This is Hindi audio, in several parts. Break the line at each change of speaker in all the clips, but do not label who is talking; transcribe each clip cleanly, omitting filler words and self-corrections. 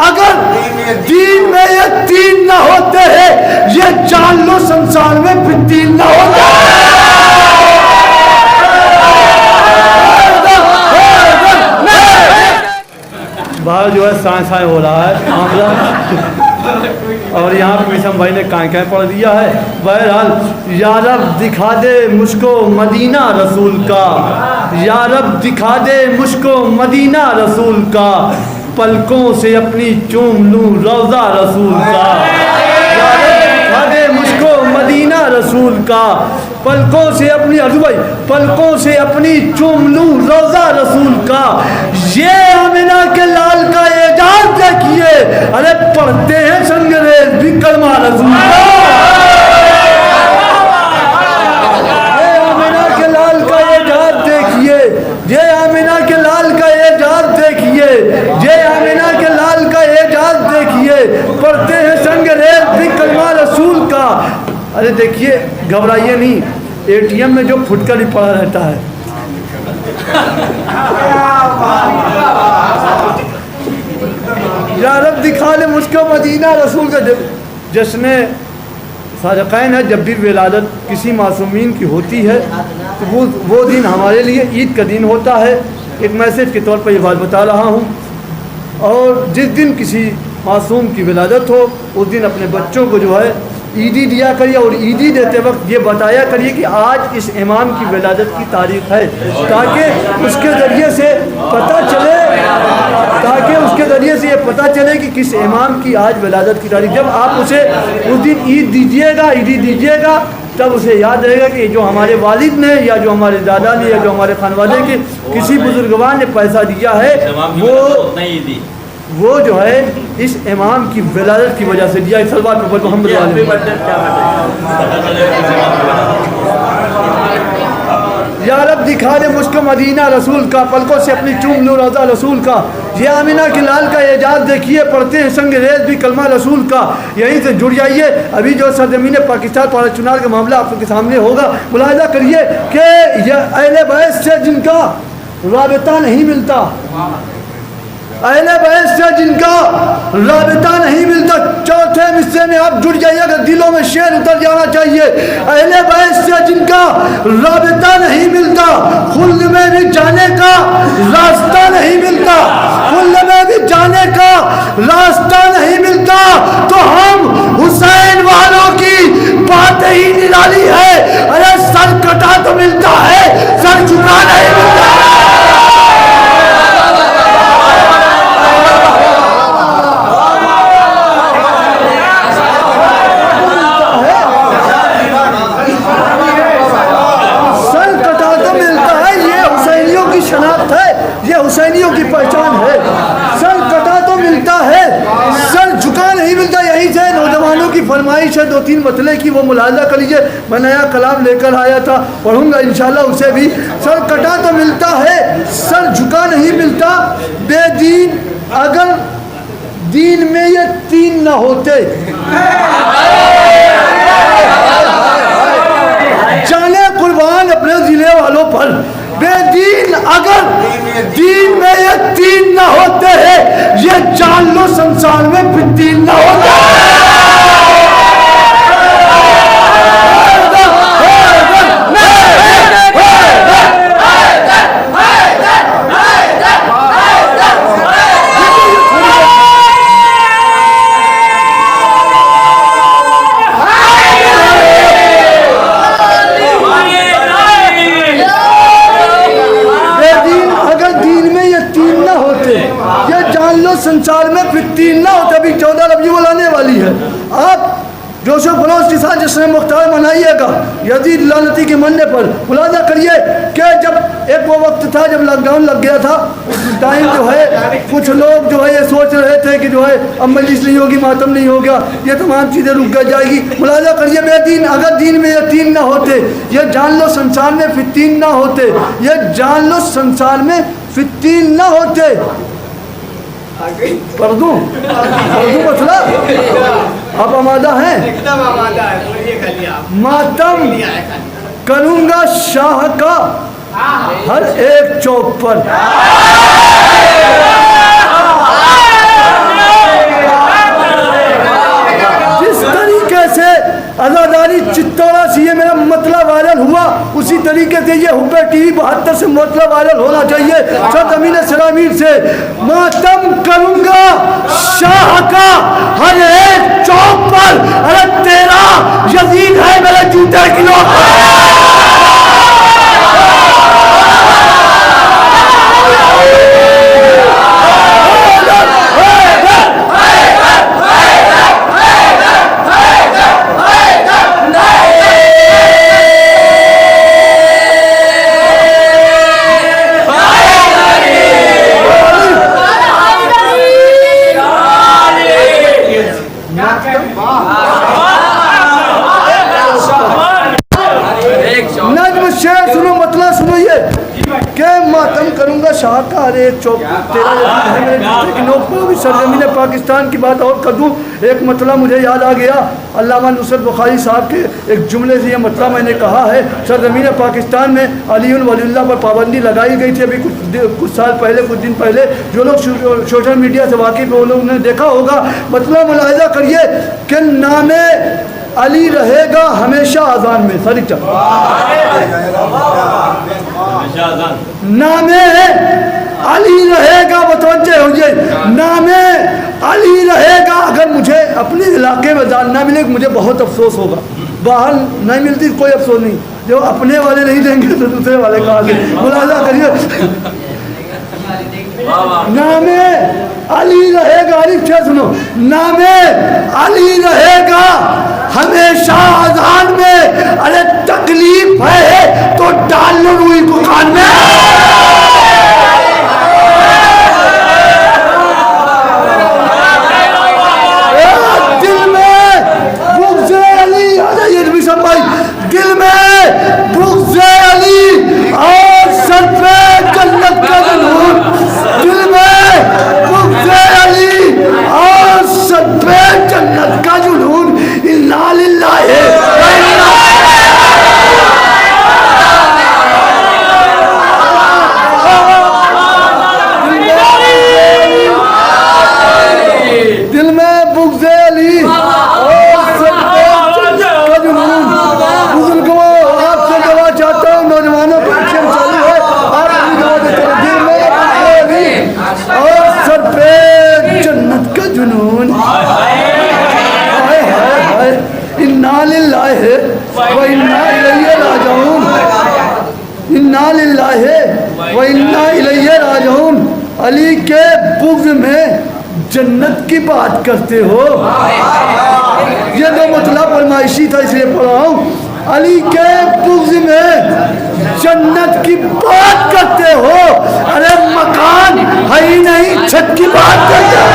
अगर दीन में ये तीन न होते हैं, ये जान लो संसार में फिर तीन न होते। बाहर जो है साए हो रहा है मामला, और यहाँ पे मिशम भाई ने काय पढ़ दिया है। बहरहाल या रब दिखा दे मुझको मदीना रसूल का, या रब दिखा दे मुझको मदीना रसूल का, पलकों से अपनी चूम लूँ रोज़ा रसूल का। या रब दिखा दे मुझको मदीना रसूल का, पलकों से अपनी अर्ज़ भाई पलकों से अपनी चूम लूँ रोज़ा रसूल का। ये आमिना के लाल का एजाज देखिए, अरे पढ़ते हैं संगरेज भी कलमा रसूल का। ये आमिना के लाल का एजाज देखिए, ये आमिना के लाल का एजाज देखिए, ये आमिना के लाल का एजाज देखिए, पढ़ते हैं संगरेज भी कलमा रसूल का। अरे देखिए, घबराइए नहीं, एटीएम में जो फुटकर ही पड़ा रहता है। या रब दिखा दे मुझको मदीना रसूल का। जश्न सादक़ैन है, जब भी विलादत किसी मासूमीन की होती है तो वो दिन हमारे लिए ईद का दिन होता है। एक मैसेज के तौर पर ये बात बता रहा हूँ। और जिस दिन किसी मासूम की विलादत हो, उस दिन अपने बच्चों को जो है ईदी दिया करिए, और ईदी देते वक्त ये बताया करिए कि आज इस इमाम की विलादत की तारीख़ है, ताकि उसके ज़रिए से पता चले, ताकि उसके ज़रिए से ये पता चले कि किस इमाम की आज विलादत की तारीख़। जब आप उसे उस दिन ईद दीजिएगा, तब उसे याद रहेगा कि जो हमारे वालिद ने, या जो हमारे दादा ने, या जो हमारे खानवाले के किसी बुजुर्गवान ने पैसा दिया है, वो जो है इस इमाम की विलादत की वजह से दिया। सलवात पर मोहम्मद या रब दिखा दे मुझको मदीना रसूल का, पलकों से अपनी चूम लूँ रोज़ा रसूल का। ये आमिना के लाल का एजाज देखिए, पढ़ते हैं संग रेज भी कलमा रसूल का। यहीं से जुड़ जाइए। अभी जो सरजमीन पाकिस्तान पारा चुनाव का मामला आपके सामने होगा, मुलाहिजा करिए कि यह अहले बैत से जिनका राबिता नहीं मिलता, अहले बैत से जिनका राबिता नहीं मिलता, चौथे हिस्से में आप जुड़ जाइएगा, दिलों में शेर उतर जाना चाहिए। अहले बैत से जिनका राबिता नहीं मिलता, खुल्द में भी जाने का रास्ता नहीं मिलता, खुल्द में भी जाने का रास्ता नहीं मिलता, तो हम हुसैन वालों की बात ही निराली है। अरे सर कटा तो मिलता है, सर झुका नहीं मिलता। हुसैनियों की पहचान है, सर कटा तो मिलता है, सर झुका नहीं मिलता। यही से नौजवानों की फरमाइश है 2-3 मतले की, वो मुलाहिजा कर लीजिए। मैं नया कलाम लेकर आया था, पढ़ूंगा इंशाल्लाह उसे भी। सर कटा तो मिलता है, सर झुका नहीं मिलता। बेदीन अगर दीन में ये तीन न होते, जाने कुर्बान अपने जिले वालों पर। बेदीन अगर दीन में ये तीन न होते हैं, ये जान लो संसार में फिर तीन न होते। संसार में फिर तीन ना होते। अभी 14 रबीउल आने वाली है, आप जोशो खरोश के साथ जश्न मुख्तार मनाइएगा यजीद लानती के मरने पर। मुलाजा करिए कि जब एक वो वक्त था जब लॉकडाउन लग गया था, उस टाइम जो है कुछ लोग जो है ये सोच रहे थे कि जो है अब मजलिस नहीं होगी, मातम नहीं होगा, ये तमाम चीज़ें रुक जाएगी। मुलाजा करिए बेदीन अगर दीन में ये तीन ना होते, ये जान लो संसार में फिर तीन ना होते, ये जान लो संसार में फिर तीन ना होते। पढ़ दूँ मसला? आप आमादा हैं? एकदम आमादा है, बोलिए खाली आप। मातम करूँगा शाह का हर एक चौक पर। देखते ये हुब्बे टीवी 72 से मतलब वायरल होना चाहिए। सरजमीन सलामीन से मातम करूंगा शाह का हर एक चौक पर। अरे तेरा यजीद है मेरे जूते की नोक शाह का हर एक चौक तेरा है मेरे जूते की नोक पर। सरजमीन पाकिस्तान की बात और कर दूँ, एक मतला मुझे याद आ गया। अल्लामा नुसरत बुखारी साहब के एक जुमले से ये मतला मैंने कहा है। सरजमीन पाकिस्तान में अली वलीउल्लाह पर पाबंदी लगाई गई थी अभी कुछ साल पहले, कुछ दिन पहले। जो लोग सोशल मीडिया से वाकिफ वो लोग ने देखा होगा। मतलब मुलाहिजा करिए कि नामे अली रहेगा हमेशा अजान में। सॉरी नामे अली रहेगा, बतवज्जे होइए, नामे अली रहेगा। अगर मुझे अपने इलाके में अजान ना मिले मुझे बहुत अफसोस होगा। बाहर नहीं मिलती कोई अफसोस नहीं, जो अपने वाले नहीं देंगे तो दूसरे वाले कहा से। मुलाहिजा करिए नामे अली रहेगा। अली क्या सुनो, नामे अली रहेगा हमेशा अजान में। अरे तकलीफ है तो डाल लो रूई को कान में। दिल में बुग़्ज़े अली, आ जाइए सब भाई, दिल में बुग़्ज़े अली और सर पे जन्नत का जुनून। दिल में बुग़्ज़े अली और सर पे जन्नत का जुनून। इन्ना लिल्लाहि व इन्ना दिल में बुग़्ज़े अली और सर पे जन्नत का जुनून। बुजुर्गों आपसे दुआ चाहता हूँ, नौजवानों को एक्शन चालू है, आप भी दुआ देते हैं। दिल में बुग़्ज़े अली और सर पे जन्नत का जुनून। इन्ना लिल्लाहि व इन्ना इलैहि राजिऊन। इन्ना लिल्लाहि व इन्ना इलैहि राजिऊन। अली के बुग़्ज़ में जन्नत की बात करते हो। ये तो मतलब फरमाइशी था इसलिए पढ़ा हूँ। अली के बुग़्ज़ में जन्नत की बात करते हो। अरे मकान है ही नहीं, छत की बात करते हो।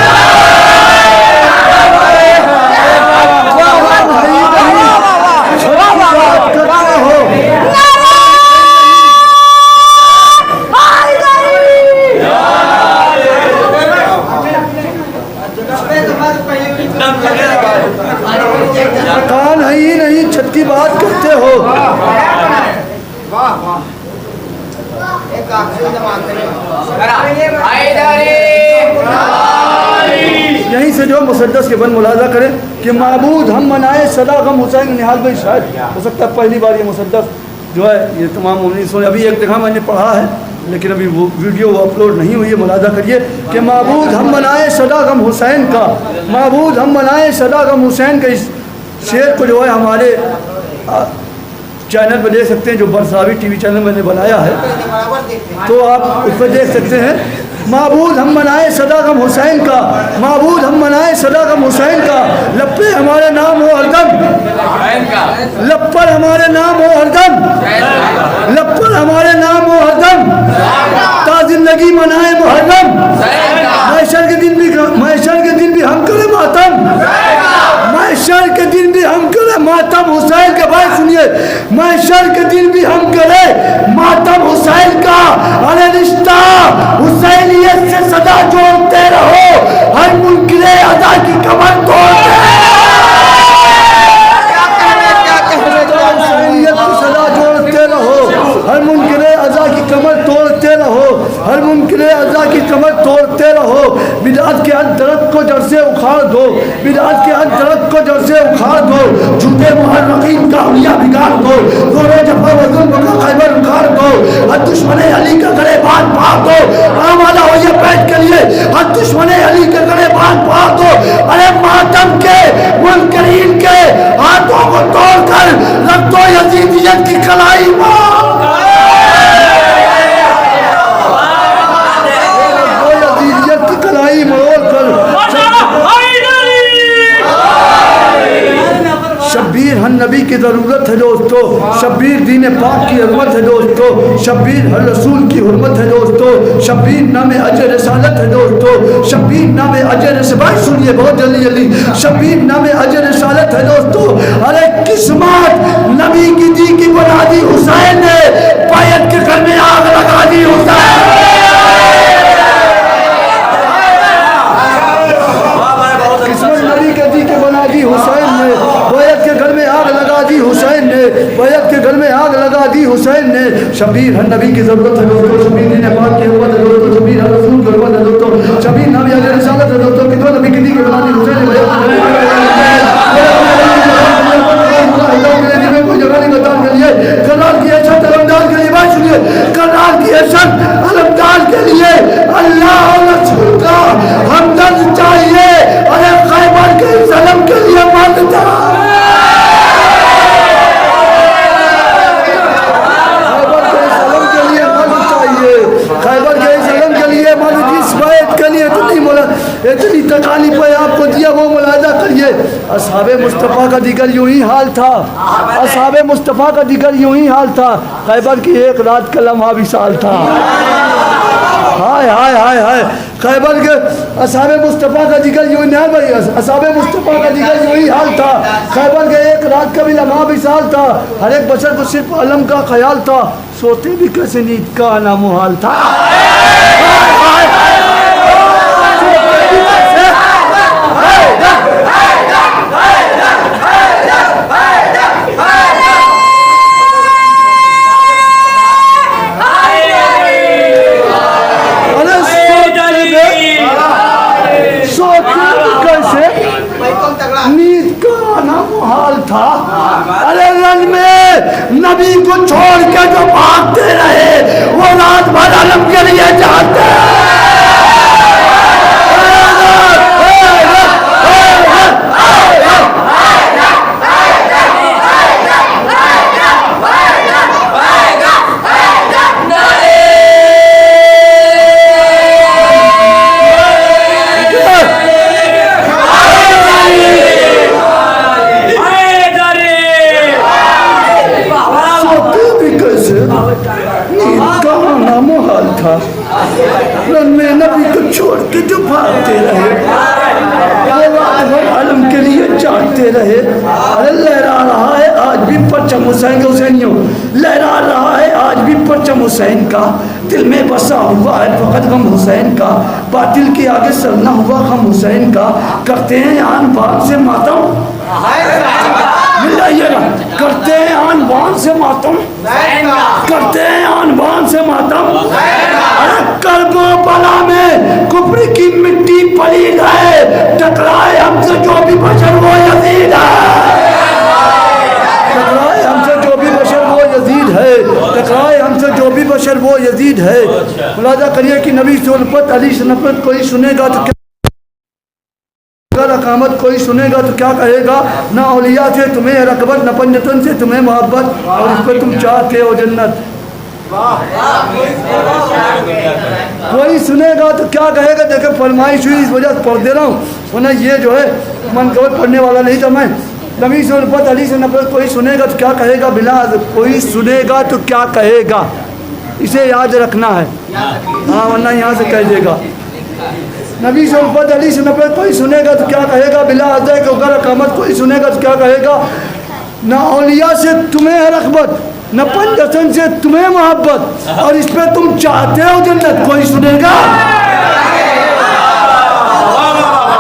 मकान है ही नहीं, छत की बात करते हो। यहीं से जो मुसद्दस के बन मुलाजा करें कि महबूद हम मनाए सदा गम हुसैन। निहाल भाई शायद हो सकता है पहली बार ये मुसद्दस जो है ये तमाम मोमिनीन सुने। अभी एक जगह मैंने पढ़ा है लेकिन अभी वो वीडियो अपलोड नहीं हुई है। मुलाजा करिए कि महबूद हम मनाए सदा गम हुसैन का, महबूद हम मनाए सदा गम हुसैन का। इस शेर को जो है हमारे चैनल पर देख सकते हैं, जो बरसावी टीवी चैनल मैंने बनाया है, तो आप उस पर देख सकते हैं। महबूद हम मनाए सदा गम हुसैन का, महबूद हम मनाए सदा गम हुसैन का। लप्पे हमारे नाम हो हरदम, लप्पर हमारे नाम हो हरदम, लप्पर हमारे नाम हो हरदम। ता जिंदगी मनाए मुहर्रम, महशर के दिन भी हम करें मातम, महशर के दिन भी हम करें मातम हुसैन के। भाई सुनिए, महशर के दिन भी हम करें मातम हुसैन का। अरे रिश्ता हुसैनियत से सदा जोड़ते रहो, हर मुनकिरे अदा की कमर तोड़ते सदा जोड़ते रहो, हर मुनकिरे अदा की कमर तोड़ते रहो, हर मुनकिरे अदा की कमर तोड़ते रहो। बिदअत के हर दरख्त को जड़ से उखाड़ दो, बिदअत के हर दरख्त को जड़ से उखाड़ दो। झूठे मुहर्रिकीन का हुलिया बिगाड़ दो, जोरे जफा व जुल्म का खैबर उखाड़ दुश्मन अली का गले बांध फाड़ दो, आमादा हो ये बैठ के लिए, हर दुश्मन अली के गले बांध फाड़ दो। अरे मातम के मुनकरीन के हाथों को तोड़कर रख दो यजीदियत की कलाई में। शब्बीर हर नबी की ज़रूरत है दोस्तों, शब्बीर दीन पाक की हरमत है दोस्तों, शब्बीर हर रसूल की हरमत है दोस्तों, शब्बीर नाम अजर रसालत है दोस्तों, शब्बीर नाम अजर भाई सुनिए बहुत जल्दी जल्दी, शब्बीर नाम अजर रसालत है दोस्तों। अरे किस्मत नबी की दी की बना दी हुसैन ने, बैत के घर में आग लगा दी हुसैन। किस्मत नबी की दी के बना दी हुसैन ने, बैत के घर में आग लगा दी हुसैन ने, बैत के घर में आग लगा दी हुसैन ने। शब्बीर हर नबी की जरूरत है दोस्तों, शब्बीर दीन पाक की हरमत है दोस्तों, शब्बीर हर रसूल की हरमत है दोस्तों, शब्बीर नाम अजर रसालत है दोस्तों। कि दो नबी की दी के बना दी हुसैन ने, कोई जगह नहीं बताने के लिए, करार की ऐसा अलमदार के लिए बात सुनिए, करार की ऐसा अलमदार के लिए अल्लाह और रसूल का हमदर्द चाहिए। अरे खैबर के सलम के लिए मांगता, खैबर के सलम के लिए मदद चाहिए, खैबर के सलम के लिए मदद, इस बैत के लिए इतनी तकालीफ आपको दिया वो मुलाजा करिए। असहाबे मुस्तफ़ा का दिगर यूं ही हाल था, असहाबे मुस्तफ़ा का दिगर यूं ही हाल था, खैबर की एक रात का लम्हा विशाल था। हाय हाय हाय हाय, खैबर के असहाबे मुस्तफ़ा का जिक्र यूं नहीं भाई, असहाबे मुस्तफ़ा का जिक्र यूं ही हाल था, खैबर के एक रात का भी लम्हा विशाल था। हर एक बशर को सिर्फ अलम का ख्याल था, सोते भी कैसे नींद का आना मुहाल था। नींद का आना मुहाल था। अरे रन में नबी को छोड़ के जो भागते रहे वो रात भर अलम के लिए जाते रन में नबी को छोड़ के जो भागते रहे आलम के लिए जाते रहे। अरे लहरा रहा है आज भी परचम हुसैन का, हुसैनियों लहरा रहा है आज भी परचम हुसैन का, दिल में बसा हुआ है फकत गम हुसैन का, बातिल के आगे सरना हुआ गम हुसैन का, करते हैं आन बान से मातम, मिलाइएगा, करते हैं आन बान से मातम, करते हैं आन बान से मातम। करबला में कुफ्र की मिट्टी पड़ी है, टकराए हमसे जो भी बशर वो यजीद है, टकराए हमसे जो भी बशर वो यजीद है, टकराए हमसे जो भी बशर वो यजीद है। मुलाजा करिए कि नबी से उल्फत अली से नफरत कोई सुनेगा तो क्या, अगर अकामत कोई सुनेगा तो क्या कहेगा, ना औलिया से तुम्हें रकबत, न पंजतन से तुम्हें मोहब्बत, और इस पर तुम चाहते हो जन्नत। कोई सुनेगा तो क्या कहेगा, देखो फरमाइश हुई इस वजह से पढ़ दे रहा हूँ, वरना ये जो है मन कवर पढ़ने वाला नहीं था मैं। नबी से उल्फत अली से नफरत कोई सुनेगा तो क्या कहेगा, बिला कोई सुनेगा तो क्या कहेगा, इसे याद रखना है, हाँ वरना यहाँ से कह देगा। नबी से उल्फत अली से नफरत कोई सुनेगा तो क्या कहेगा, बिला अज़ा के अगर अकामत कोई सुनेगा तो क्या कहेगा, ना औलिया से तुम्हें रग़बत, न पंजतन से तुम्हें मोहब्बत, और इस पे तुम चाहते हो जन्नत। कोई सुनेगा,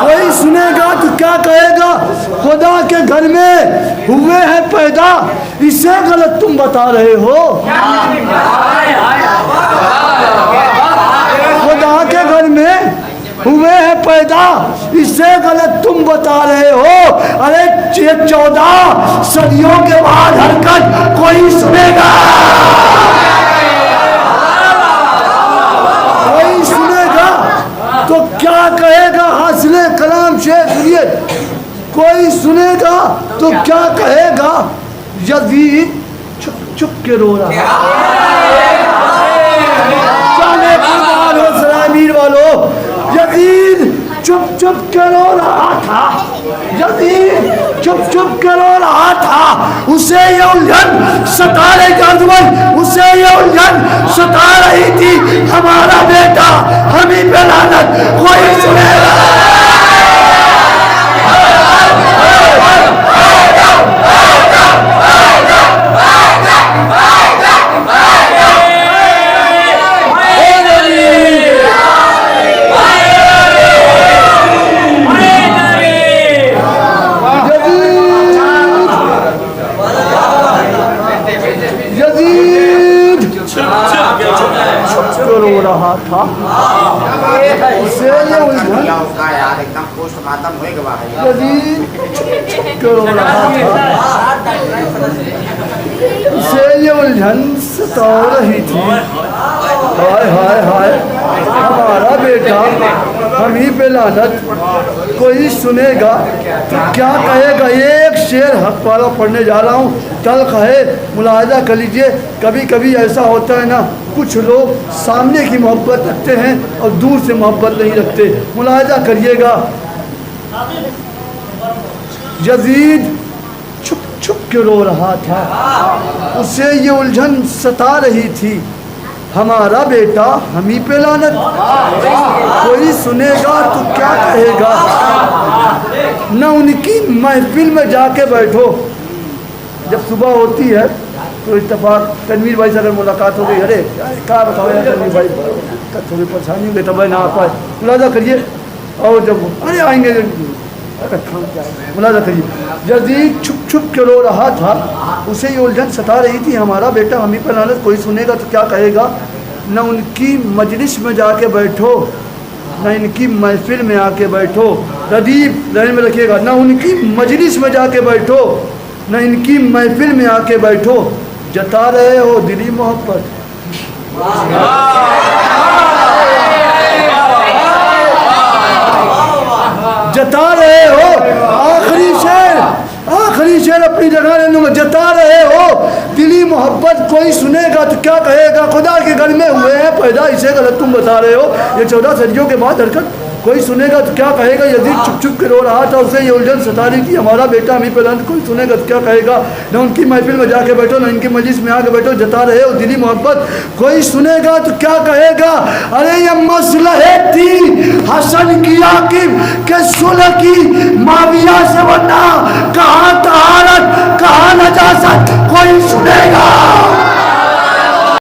कोई सुनेगा तो क्या कहेगा, खुदा के घर में हुए हैं पैदा, इससे गलत तुम बता रहे हो। खुदा के घर में हुए हैं पैदा, इससे गलत तुम बता रहे हो। अरे 14 सदियों के बाद हरकत कोई सुनेगा, क्या कहेगा हासिल कलाम शेख ये, कोई सुनेगा तो क्या कहेगा, यजीद चुप चुप के रो रहा। जाने कुर्बान हो सलामीर वालों, यजीद चुप चुप के रो रहा था, यजीद चुप चुप के रो रहा था। उसे ये उलझन सता रही थी, उसे ये उलझन सता रही थी, हमारा बेटा हम ही पे लानत, कोई सुनेगा। रो रहा था, उसे ये उलझन
एकदम पोस्टमार्टम हो गया है।
रो रहा था, उसे ये उलझन सता रही थी। हाय हाय हाय, हमारा बेटा हम ही पे लानत, कोई सुनेगा तो क्या कहेगा। एक शेर हक वाला पढ़ने जा रहा हूँ, तल्ख है, मुलाहिजा कर लीजिए। कभी कभी ऐसा होता है ना, कुछ लोग सामने की मोहब्बत रखते हैं और दूर से मोहब्बत नहीं रखते। मुलाहिजा करिएगा, यजीद छुप छुप के रो रहा था, उसे ये उलझन सता रही थी, हमारा बेटा हम ही पे लानत, कोई सुनेगा तो क्या कहेगा। न उनकी महफिल में जाके बैठो, जब सुबह होती है तो इत्तेफाक तनवीर भाई से अगर मुलाकात हो गई, अरे क्या बताओ यार तनवीर भाई, थोड़ी परेशानी हो गई तब ना आ पाए, मुलाजा करिए। और जब अरे आएंगे मुलाजा करिए। यजीद छुप छुप के रो रहा था, उसे ये उलझन सता रही थी, हमारा बेटा हम ही पर लानत, कोई सुनेगा तो क्या कहेगा। न उनकी मजलिस में जाके बैठो, न इनकी महफिल में आके बैठो। रदीफ ध्यान में रखिएगा, न उनकी मजलिस में जाके बैठो, न इनकी महफिल में आके बैठो, जता रहे हो दिली मोहब्बत। जता रहे हो, आखिरी शेर अपनी जगह रहने में, जता रहे हो दिली मोहब्बत, कोई सुनेगा तो क्या कहेगा। खुदा के घर में हुए हैं पैदा, इसे गलत तुम बता रहे हो, ये 14 सदियों के बाद हरकत, कोई सुनेगा तो क्या कहेगा। यजीद चुप चुप के रो रहा था, उसे ये उलझन सता रही थी, हमारा बेटा हमें पे लानत, कोई सुनेगा तो क्या कहेगा। न उनकी महफिल में जाके बैठो, न इनकी मजलिस में आके बैठो, जता रहे हो दिली मोहब्बत, कोई सुनेगा तो क्या कहेगा। अरे ये मसलह थी हसन की आकिब के सुलह की माविया से वरना